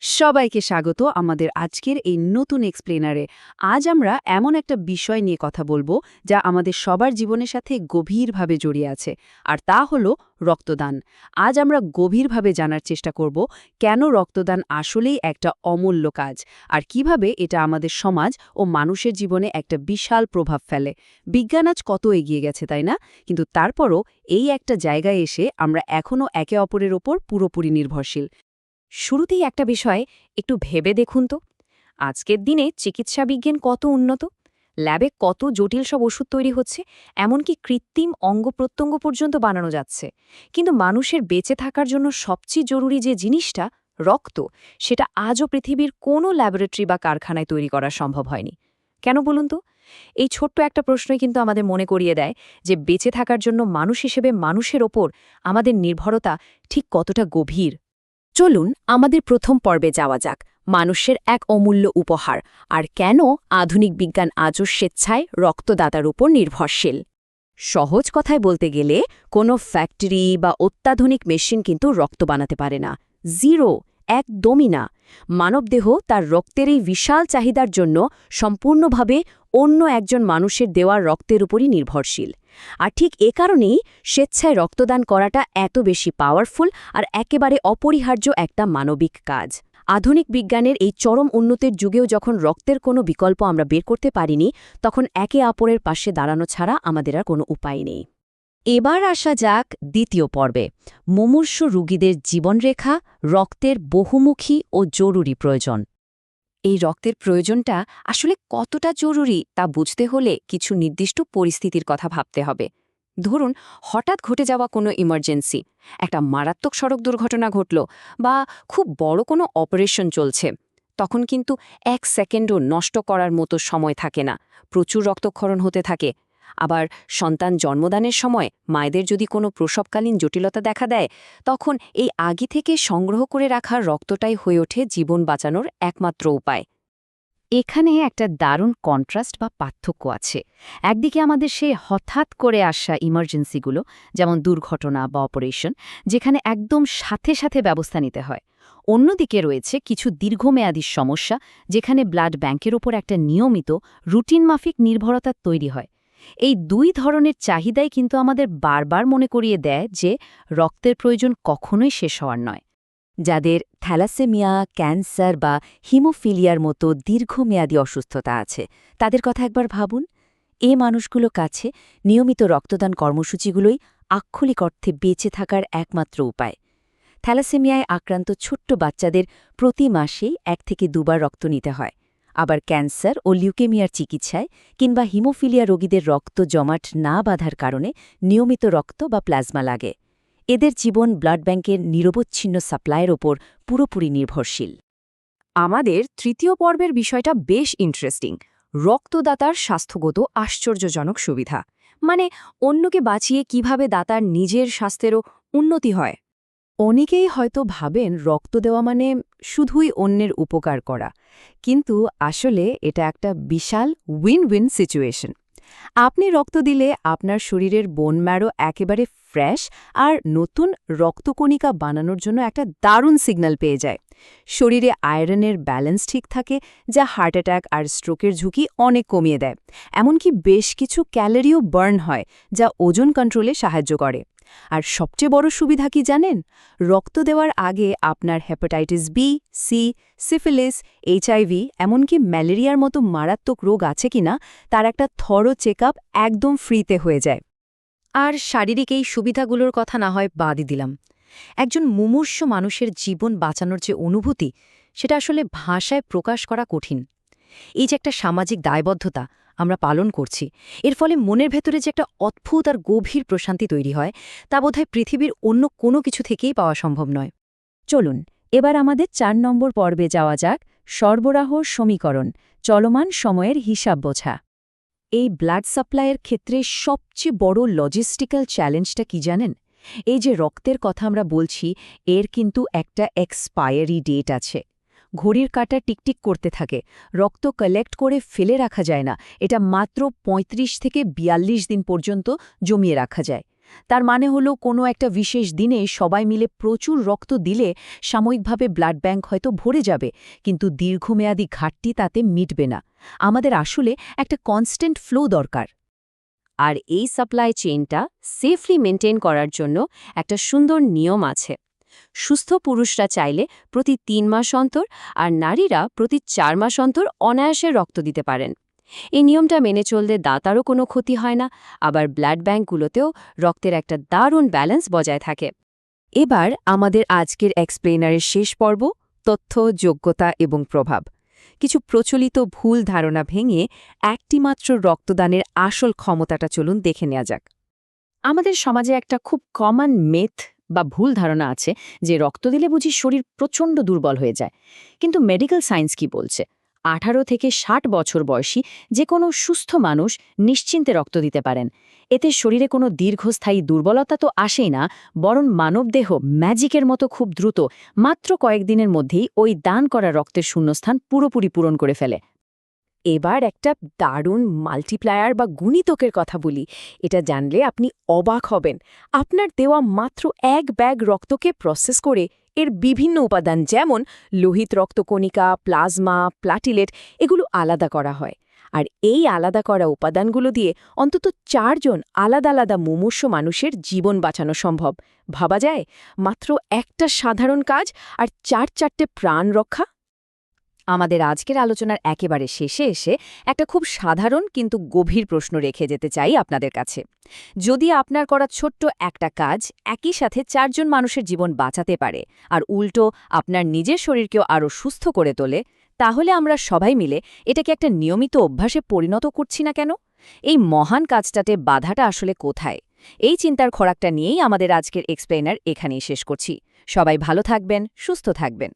সবাইকে স্বাগত আমাদের আজকের এই নতুন এক্সপ্লেনারে। আজ আমরা এমন একটা বিষয় নিয়ে কথা বলবো যা আমাদের সবার জীবনের সাথে গভীরভাবে জড়িয়ে আছে, আর তা হলো রক্তদান। আজ আমরা গভীরভাবে জানার চেষ্টা করব কেন রক্তদান আসলেই একটা অমূল্য কাজ, আর কিভাবে এটা আমাদের সমাজ ও মানুষের জীবনে একটা বিশাল প্রভাব ফেলে। বিজ্ঞান আজ কত এগিয়ে গেছে, তাই না? কিন্তু তারপরও এই একটা জায়গায় এসে আমরা এখনও একে অপরের ওপর পুরোপুরি নির্ভরশীল। শুরুতেই একটা বিষয় একটু ভেবে দেখুন তো, আজকের দিনে চিকিৎসা বিজ্ঞান কত উন্নত, ল্যাবে কত জটিল সব ওষুধ তৈরি হচ্ছে, এমনকি কৃত্রিম অঙ্গ প্রত্যঙ্গ পর্যন্ত বানানো যাচ্ছে। কিন্তু মানুষের বেঁচে থাকার জন্য সবচেয়ে জরুরি যে জিনিসটা, রক্ত, সেটা আজও পৃথিবীর কোনো ল্যাবরেটরি বা কারখানায় তৈরি করা সম্ভব হয়নি। কেন বলুন তো? এই ছোট্ট একটা প্রশ্নই কিন্তু আমাদের মনে করিয়ে দেয় যে বেঁচে থাকার জন্য মানুষ হিসেবে মানুষের ওপর আমাদের নির্ভরতা ঠিক কতটা গভীর। চলুন আমাদের প্রথম পর্বে যাওয়া যাক, মানুষের এক অমূল্য উপহার, আর কেন আধুনিক বিজ্ঞান আজও স্বেচ্ছায় রক্তদাতার উপর নির্ভরশীল। সহজ কথায় বলতে গেলে কোনো ফ্যাক্টরি বা অত্যাধুনিক মেশিন কিন্তু রক্ত বানাতে পারে না। জিরো, একদমই না। মানবদেহ তার রক্তের এই বিশাল চাহিদার জন্য সম্পূর্ণভাবে অন্য একজন মানুষের দেওয়া রক্তের উপরই নির্ভরশীল। আর ঠিক এ কারণেই স্বেচ্ছায় রক্তদান করাটা এত বেশি পাওয়ারফুল আর একেবারে অপরিহার্য একটা মানবিক কাজ। আধুনিক বিজ্ঞানের এই চরম উন্নতির যুগেও যখন রক্তের কোনো বিকল্প আমরা বের করতে পারিনি, তখন একে অপরের পাশে দাঁড়ানো ছাড়া আমাদের আর কোনো উপায় নেই। এবার আসা যাক দ্বিতীয় পর্বে, মুমূর্ষু রোগীদের জীবনরেখা, রক্তের বহুমুখী ও জরুরি প্রয়োজন। এই রক্তের প্রয়োজনটা আসলে কতটা জরুরি তা বুঝতে হলে কিছু নির্দিষ্ট পরিস্থিতির কথা ভাবতে হবে। ধরুন, হঠাৎ ঘটে যাওয়া কোনো ইমার্জেন্সি, একটা মারাত্মক সড়ক দুর্ঘটনা ঘটল, বা খুব বড় কোনো অপারেশন চলছে। তখন কিন্তু 1 সেকেন্ডও নষ্ট করার মতো সময় থাকে না, প্রচুর রক্তক্ষরণ হতে থাকে। আবার সন্তান জন্মদানের সময় মায়েদের যদি কোনো প্রসবকালীন জটিলতা দেখা দেয়, তখন এই আগে থেকে সংগ্রহ করে রাখা রক্তটাই হয়ে ওঠে জীবন বাঁচানোর একমাত্র উপায়। এখানে একটা দারুণ কন্ট্রাস্ট বা পার্থক্য আছে। একদিকে আমাদের সেই হঠাৎ করে আসা ইমার্জেন্সিগুলো, যেমন দুর্ঘটনা বা অপারেশন, যেখানে একদম সাথে সাথে ব্যবস্থা নিতে হয়। অন্যদিকে রয়েছে কিছু দীর্ঘমেয়াদী সমস্যা, যেখানে ব্লাড ব্যাংকের ওপর একটা নিয়মিত রুটিন মাফিক নির্ভরতা তৈরি হয়। এই দুই ধরনের চাহিদাই কিন্তু আমাদের বারবার মনে করিয়ে দেয় যে রক্তের প্রয়োজন কখনোই শেষ হওয়ার নয়। যাদের থ্যালাসেমিয়া, ক্যান্সার বা হিমোফিলিয়ার মতো দীর্ঘমেয়াদী অসুস্থতা আছে, তাদের কথা একবার ভাবুন। এ মানুষগুলো কাছে নিয়মিত রক্তদান কর্মসূচিগুলোই আক্ষরিক অর্থে বেঁচে থাকার একমাত্র উপায়। থ্যালাসেমিয়ায় আক্রান্ত ছোট্ট বাচ্চাদের প্রতি মাসেই 1 থেকে 2 বার রক্ত নিতে হয়। আবার ক্যান্সার ও লিউকেমিয়ার চিকিৎসায় কিংবা হিমোফিলিয়া রোগীদের রক্ত জমাট না বাঁধার কারণে নিয়মিত রক্ত বা প্লাজমা লাগে। এদের জীবন ব্লাড ব্যাংকের নিরবচ্ছিন্ন সাপ্লাইয়ের ওপর পুরোপুরি নির্ভরশীল। আমাদের তৃতীয় পর্বের বিষয়টা বেশ ইন্টারেস্টিং, রক্তদাতার স্বাস্থ্যগত আশ্চর্যজনক সুবিধা। মানে, অন্যকে বাঁচিয়ে কিভাবে দাতার নিজের স্বাস্থ্যেরও উন্নতি হয়। অনেকেই হয়তো ভাবেন রক্ত দেওয়া মানে শুধুই অন্যের উপকার করা, কিন্তু আসলে এটা একটা বিশাল উইন উইন সিচুয়েশন। আপনি রক্ত দিলে আপনার শরীরের বোন ম্যারো একেবারে ফ্রেশ আর নতুন রক্তকণিকা বানানোর জন্য একটা দারুণ সিগন্যাল পেয়ে যায়। শরীরে আয়রনের ব্যালেন্স ঠিক থাকে, যা হার্ট অ্যাটাক আর স্ট্রোকের ঝুঁকি অনেক কমিয়ে দেয়। এমনকি বেশ কিছু ক্যালোরিও বার্ন হয়, যা ওজন কন্ট্রোলে সাহায্য করে। আর সবচেয়ে বড় সুবিধা কি জানেন? রক্ত দেওয়ার আগে আপনার hepatitis B, C, syphilis, HIV, এমনকি ম্যালেরিয়ার মতো মারাত্মক রোগ আছে কিনা তার একটা থরো চেকআপ একদম ফ্রিতে হয়ে যায়। আর শারীরিক এই সুবিধাগুলোর কথা না হয় বাদই দিলাম, একজন মুমূর্ষু মানুষের জীবন বাঁচানোর যে অনুভূতি, সেটা আসলে ভাষায় প্রকাশ করা কঠিন। এই যে একটা সামাজিক দায়বদ্ধতা আমরা পালন করছি, এর ফলে মনের ভেতরে যে একটা অদ্ভুত আর গভীর প্রশান্তি তৈরি হয়, তা বোধহয় পৃথিবীর অন্য কোনো কিছু থেকেই পাওয়া সম্ভব নয়। চলুন এবার আমাদের 4 নম্বর পর্বে যাওয়া যাক, সরবরাহ সমীকরণ, চলমান সময়ের হিসাব বোঝা। এই ব্লাড সাপ্লাইয়ের ক্ষেত্রে সবচেয়ে বড় লজিস্টিক্যাল চ্যালেঞ্জটা কি জানেন? এই যে রক্তের কথা আমরা বলছি, এর কিন্তু একটা এক্সপায়ারি ডেট আছে। ঘড়ির কাঁটা টিকটিক করতে থাকে, রক্ত কালেক্ট করে ফেলে রাখা যায় না, এটা মাত্র 35 থেকে 42 দিন পর্যন্ত জমিয়ে রাখা যায়। তার মানে হলো কোনো একটা বিশেষ দিনে সবাই মিলে প্রচুর রক্ত দিলে সাময়িকভাবে ব্লাড ব্যাংক হয়তো ভরে যাবে, কিন্তু দীর্ঘমেয়াদী ঘাটতি তাতে মিটবে না। আমাদের আসলে একটা কনস্ট্যান্ট ফ্লো দরকার। আর এই সাপ্লাই চেইনটা সেফলি মেনটেন করার জন্য একটা সুন্দর নিয়ম আছে। সুস্থ পুরুষরা চাইলে প্রতি ৩ মাস অন্তর আর নারীরা প্রতি ৪ মাস অন্তর অনায়াসে রক্ত দিতে পারেন। এই নিয়মটা মেনে চললে দাতারও কোনো ক্ষতি হয় না, আবার ব্লাড ব্যাঙ্কগুলোতেও রক্তের একটা দারুণ ব্যালেন্স বজায় থাকে। এবার আমাদের আজকের এক্সপ্লেনারের শেষ পর্ব, তথ্য, যোগ্যতা এবং প্রভাব। কিছু প্রচলিত ভুল ধারণা ভেঙে একটিমাত্র রক্তদানের আসল ক্ষমতাটা চলুন দেখে নেওয়া যাক। আমাদের সমাজে একটা খুব কমন মেথ বা ভুল ধারণা আছে যে রক্ত দিলে বুঝি শরীর প্রচণ্ড দুর্বল হয়ে যায়। কিন্তু মেডিকেল সায়েন্স কি বলছে? 18 থেকে 60 বছর বয়সী যে কোনো সুস্থ মানুষ নিশ্চিন্তে রক্ত দিতে পারেন। এতে শরীরে কোনো দীর্ঘস্থায়ী দুর্বলতা তো আসেই না, বরং মানবদেহ ম্যাজিকের মতো খুব দ্রুত মাত্র কয়েকদিনের মধ্যেই ওই দান করা রক্তের শূন্যস্থান পুরোপুরি পূরণ করে ফেলে। এবার একটা দারুণ মাল্টিপ্লায়ার বা গুণিতকের কথা বলি। এটা জানলে আপনি অবাক হবেন। আপনার দেওয়া মাত্র 1 ব্যাগ রক্তকে প্রসেস করে এর বিভিন্ন উপাদান যেমন লোহিত রক্তকণিকা, প্লাজমা, প্লাটিলেট এগুলো আলাদা করা হয়। আর এই আলাদা করা উপাদানগুলো দিয়ে অন্তত 4 জন আলাদা আলাদা মুমূর্ষ মানুষের জীবন বাঁচানো সম্ভব। ভাবা যায়, মাত্র একটা সাধারণ কাজ আর 4-4টে প্রাণ রক্ষা। আমাদের আজকের আলোচনার একেবারে শেষে এসে একটা খুব সাধারণ কিন্তু গভীর প্রশ্ন রেখে যেতে চাই আপনাদের কাছে। যদি আপনার করা ছোট্ট একটা কাজ একই সাথে 4 জন মানুষের জীবন বাঁচাতে পারে আর উল্টো আপনার নিজের শরীরকেও আরও সুস্থ করে তোলে, তাহলে আমরা সবাই মিলে এটাকে একটা নিয়মিত অভ্যাসে পরিণত করছি না কেন? এই মহান কাজটাতে বাধাটা আসলে কোথায়? এই চিন্তার খোরাকটা নিয়েই আমাদের আজকের এক্সপ্লেনার এখানেই শেষ করছি। সবাই ভালো থাকবেন, সুস্থ থাকবেন।